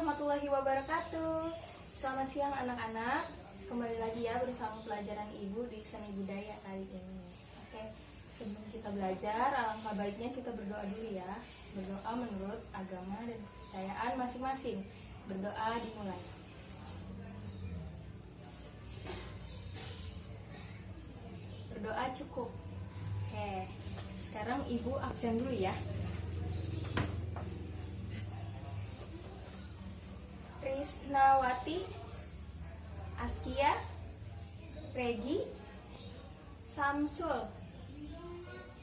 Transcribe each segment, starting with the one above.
warahmatullahi wabarakatuh. Selamat siang anak-anak. Kembali lagi ya bersama pelajaran Ibu di Seni Budaya kali ini. Oke, sebelum kita belajar, alangkah baiknya kita berdoa dulu ya. Berdoa menurut agama dan kepercayaan masing-masing. Berdoa dimulai. Berdoa cukup. Oke, sekarang Ibu absen dulu ya. Krisnawati, Askia, Regi, Samsul,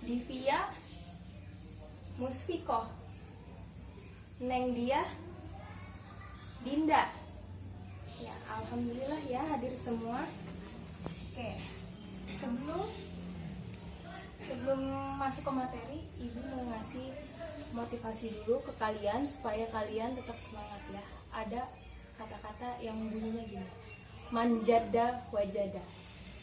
Divia, Musfiko, Nengdia, Dinda. Ya, alhamdulillah ya hadir semua. Oke, sebelum masuk ke materi, Ibu mau ngasih motivasi dulu ke kalian supaya kalian tetap semangat ya. Ada kata-kata yang bunyinya gini, manjada wajada,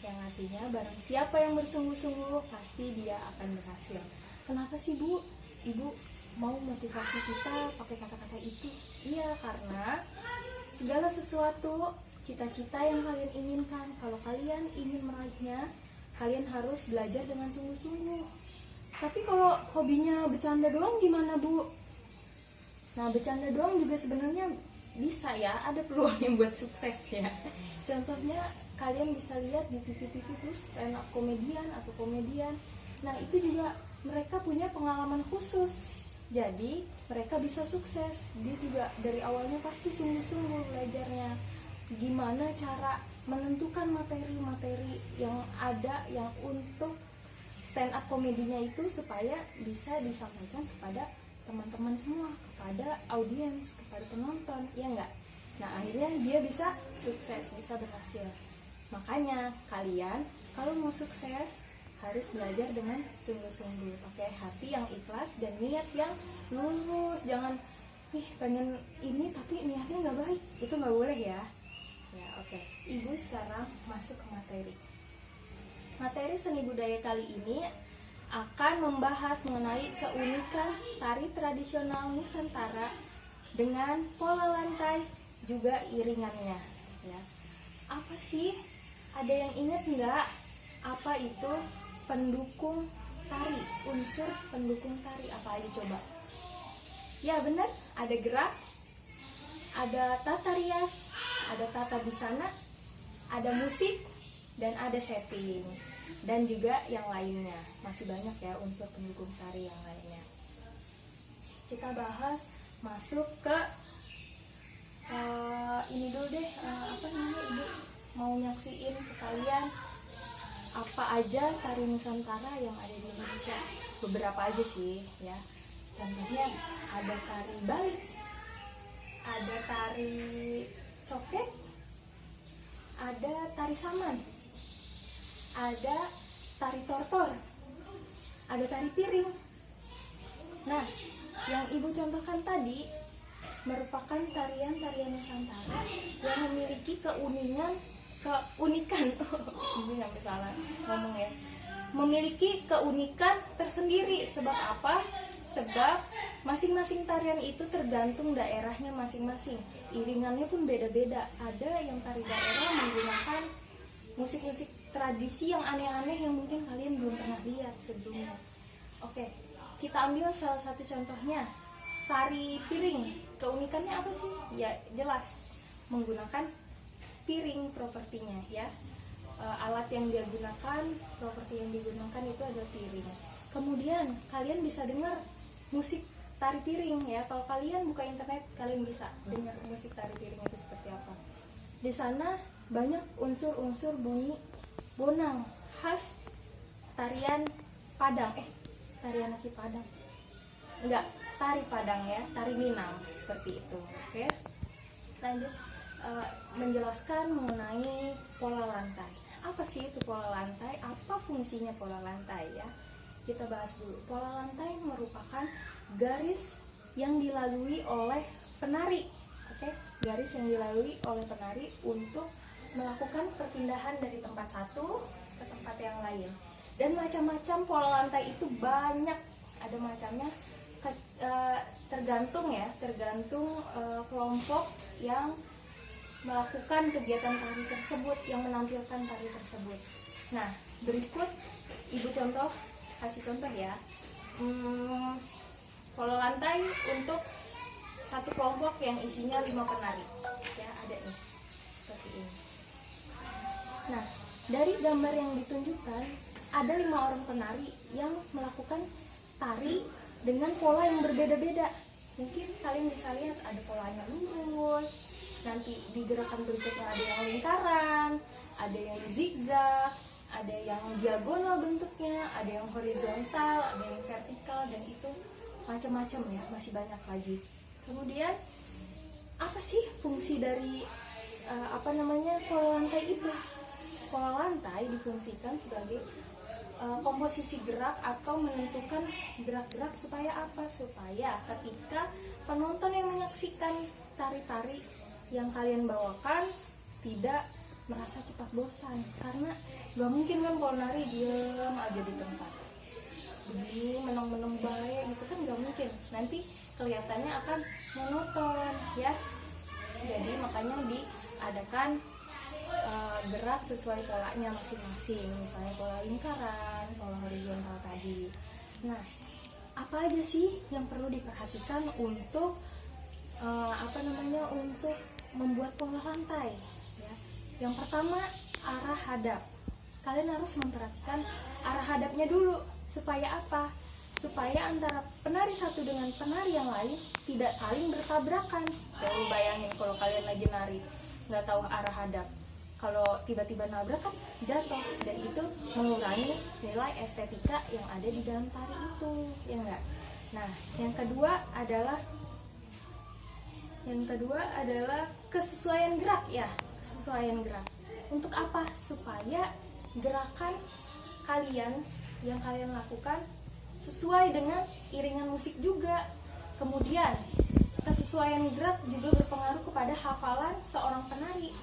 yang artinya barang siapa yang bersungguh-sungguh pasti dia akan berhasil. Kenapa sih Bu? Ibu mau motivasi kita pakai kata-kata itu? Iya, karena segala sesuatu cita-cita yang kalian inginkan, kalau kalian ingin meraihnya, kalian harus belajar dengan sungguh-sungguh. Tapi kalau hobinya bercanda doang gimana Bu? Nah, bercanda doang juga sebenarnya bisa ya, ada peluang yang buat sukses ya. Contohnya kalian bisa lihat di TV-TV tuh stand up komedian atau komedian. Nah, itu juga mereka punya pengalaman khusus. Jadi mereka bisa sukses. Dia juga dari awalnya pasti sungguh-sungguh belajarnya. Gimana cara menentukan materi-materi yang ada yang untuk stand up komedinya itu supaya bisa disampaikan kepada teman-teman semua, kepada audiens, kepada penonton, ya enggak? Nah, akhirnya dia bisa sukses, bisa berhasil. Makanya kalian kalau mau sukses harus belajar dengan sungguh-sungguh, pakai hati yang ikhlas dan niat yang lurus. Jangan pengen ini tapi niatnya nggak baik, itu nggak boleh ya. Ya, oke. Ibu sekarang masuk ke materi. Materi seni budaya kali ini akan membahas mengenai keunikan tari tradisional Nusantara dengan pola lantai juga iringannya ya. Apa sih? Ada yang ingat nggak apa itu pendukung tari? Unsur pendukung tari apa aja coba? Ya benar, ada gerak, ada tata rias, ada tata busana, ada musik, dan ada setting, dan juga yang lainnya. Masih banyak ya unsur pendukung tari yang lainnya. Kita bahas masuk ke ini dulu deh, apa namanya, Ibu mau nyaksiin ke kalian apa aja tari Nusantara yang ada di Indonesia. Beberapa aja sih ya. Contohnya ada tari Bali, ada tari coket, ada tari saman, ada tari tortor, ada tari piring. Nah, yang Ibu contohkan tadi merupakan tarian-tarian Nusantara yang memiliki keunikan Ibu sampai salah ngomong ya, memiliki keunikan tersendiri. Sebab apa? Sebab masing-masing tarian itu tergantung daerahnya masing-masing, iringannya pun beda-beda. Ada yang tari daerah menggunakan musik-musik tradisi yang aneh-aneh yang mungkin kalian belum pernah lihat sebelumnya. Oke, kita ambil salah satu contohnya, tari piring. Keunikannya apa sih? Ya jelas menggunakan piring propertinya ya. Alat yang dia gunakan, properti yang digunakan itu adalah piring. Kemudian kalian bisa dengar musik tari piring ya. Kalau kalian buka internet, kalian bisa dengar musik tari piring itu seperti apa. Di sana banyak unsur-unsur bunyi bonang khas tarian Padang. Tarian nasi Padang. Enggak, tari Padang ya, tari Minang seperti itu. Oke. Lanjut menjelaskan mengenai pola lantai. Apa sih itu pola lantai? Apa fungsinya pola lantai ya? Kita bahas dulu. Pola lantai merupakan garis yang dilalui oleh penari. Oke, garis yang dilalui oleh penari untuk melakukan perpindahan dari tempat satu ke tempat yang lain. Dan macam-macam pola lantai itu banyak, ada macamnya tergantung kelompok yang melakukan kegiatan tari tersebut, yang menampilkan tari tersebut. Nah, berikut Ibu kasih contoh ya. Pola lantai untuk satu kelompok yang isinya 5 penari. Ya, ada nih. Seperti ini. Nah, dari gambar yang ditunjukkan, ada 5 orang penari yang melakukan tari dengan pola yang berbeda-beda. Mungkin kalian bisa lihat ada polanya lurus, nanti di gerakan berikutnya ada yang lingkaran, ada yang zigzag, ada yang diagonal bentuknya, ada yang horizontal, ada yang vertikal, dan itu macam-macam ya, masih banyak lagi. Kemudian apa sih fungsi dari pola lantai itu? Pola lantai difungsikan sebagai komposisi gerak atau menentukan gerak-gerak supaya apa? Supaya ketika penonton yang menyaksikan tari-tari yang kalian bawakan tidak merasa cepat bosan, karena gak mungkin kan kalau nari diam aja di tempat begini menong-menong baik gitu kan, gak mungkin, nanti kelihatannya akan monoton ya. Jadi makanya diadakan gerak sesuai polanya masing-masing, misalnya pola lingkaran, pola horizontal tadi. Nah, apa aja sih yang perlu diperhatikan untuk untuk membuat pola lantai ya? Yang pertama, arah hadap. Kalian harus memperhatikan arah hadapnya dulu. Supaya apa? Supaya antara penari satu dengan penari yang lain tidak saling bertabrakan. Coba bayangin kalau kalian lagi nari nggak tahu arah hadap, kalau tiba-tiba nabrak kan jatuh, dan itu mengurangi nilai estetika yang ada di dalam tari itu, ya enggak? Nah, yang kedua adalah kesesuaian gerak ya, kesesuaian gerak. Untuk apa? Supaya gerakan yang kalian lakukan sesuai dengan iringan musik juga. Kemudian kesesuaian gerak juga berpengaruh kepada hafalan seorang penari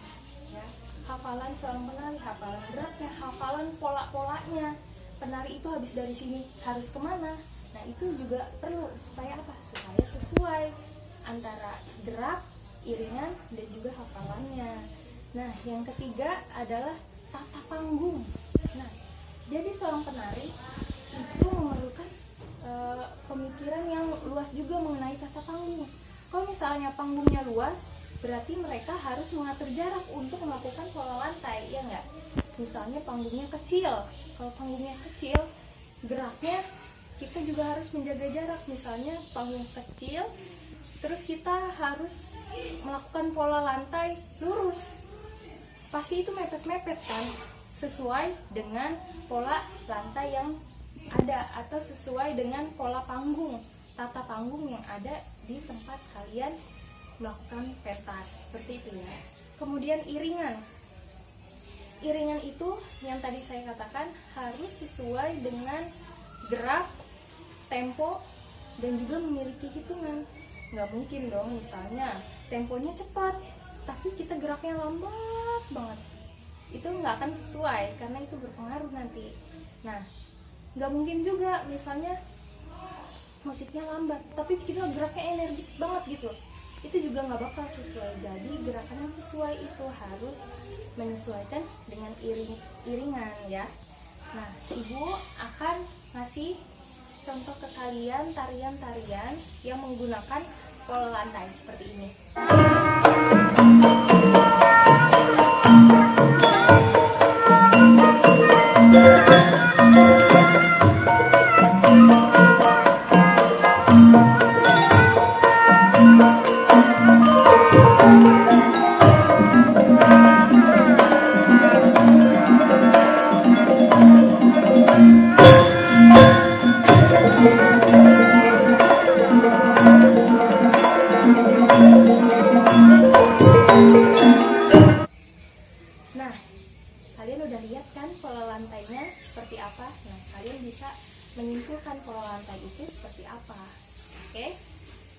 ya. Hafalan seorang penari, hafalan geraknya, hafalan pola-polanya. Penari itu habis dari sini harus kemana? Nah, itu juga perlu supaya apa? Supaya sesuai antara gerak, iringan, dan juga hafalannya. Nah, yang ketiga adalah tata panggung. Nah, jadi seorang penari itu memerlukan pemikiran yang luas juga mengenai tata panggung. Kalau misalnya panggungnya luas, berarti mereka harus mengatur jarak untuk melakukan pola lantai, ya enggak? Misalnya panggungnya kecil, kalau panggungnya kecil, geraknya kita juga harus menjaga jarak. Misalnya panggung kecil, terus kita harus melakukan pola lantai lurus, pasti itu mepet-mepet kan, sesuai dengan pola lantai yang ada atau sesuai dengan pola panggung, tata panggung yang ada di tempat kalian melakukan pentas, seperti itu ya. Kemudian iringan itu yang tadi saya katakan harus sesuai dengan gerak, tempo, dan juga memiliki hitungan. Nggak mungkin dong misalnya temponya cepat tapi kita geraknya lambat banget, itu nggak akan sesuai karena itu berpengaruh nanti. Nah, nggak mungkin juga misalnya musiknya lambat tapi kita geraknya energik banget gitu, itu juga nggak bakal sesuai. Jadi gerakan yang sesuai itu harus menyesuaikan dengan iringan ya. Nah, Ibu akan ngasih contoh ke kalian tarian-tarian yang menggunakan pola lantai seperti ini. Nah, kalian udah lihat kan pola lantainya seperti apa? Nah, kalian bisa menyimpulkan pola lantai itu seperti apa. Oke,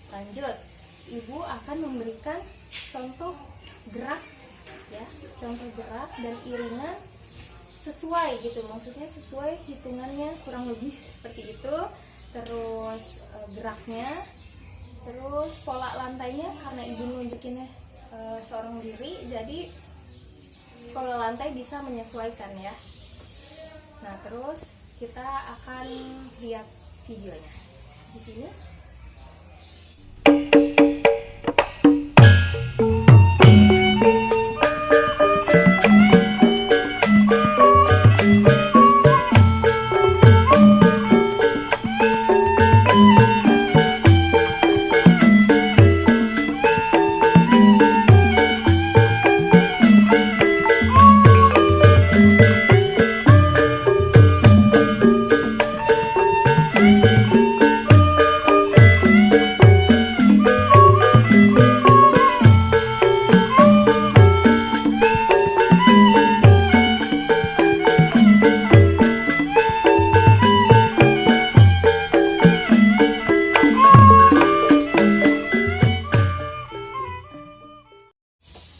lanjut. Ibu akan memberikan contoh gerak ya, contoh gerak dan iringan sesuai gitu, maksudnya sesuai hitungannya kurang lebih seperti itu. terus geraknya, terus pola lantainya karena ibu nunjukinnya seorang diri, jadi pola lantai bisa menyesuaikan ya. Nah, terus kita akan lihat videonya di sini.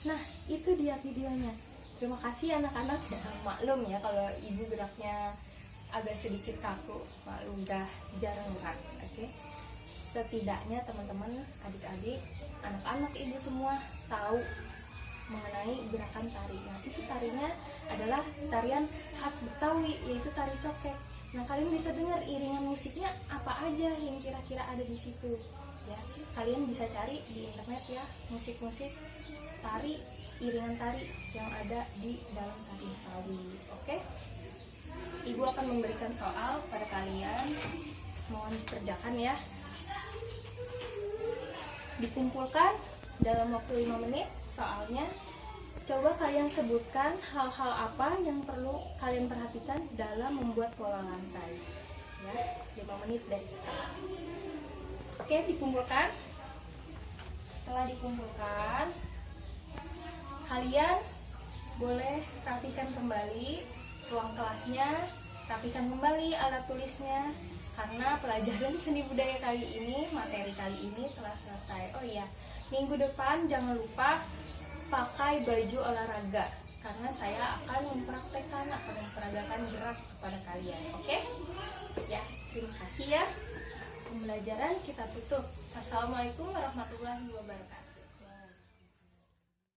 Nah, itu dia videonya. Terima kasih anak-anak ya. Maklum ya kalau ibu geraknya agak sedikit kaku, maklum udah jarang gerak. Oke. Setidaknya teman-teman, adik-adik, anak-anak ibu semua tahu mengenai gerakan tari. Nah, itu tarinya adalah tarian khas Betawi, yaitu tari cokek. Nah, kalian bisa dengar iringan musiknya apa aja yang kira-kira ada di situ. Ya, kalian bisa cari di internet ya, musik-musik tari, iringan tari yang ada di dalam tari Betawi. Oke? Ibu akan memberikan soal pada kalian. Mohon dikerjakan ya. Dikumpulkan dalam waktu 5 menit soalnya. Coba kalian sebutkan hal-hal apa yang perlu kalian perhatikan dalam membuat pola lantai. Ya, 5 menit dari sekarang. Oke, dikumpulkan. Setelah dikumpulkan, kalian boleh rapikan kembali ruang kelasnya, rapikan kembali alat tulisnya, karena pelajaran seni budaya kali ini, materi kali ini telah selesai. Oh iya, minggu depan jangan lupa pakai baju olahraga, karena saya akan memperagakan gerak kepada kalian. Oke? Ya, terima kasih ya. Pembelajaran kita tutup. Assalamualaikum warahmatullahi wabarakatuh.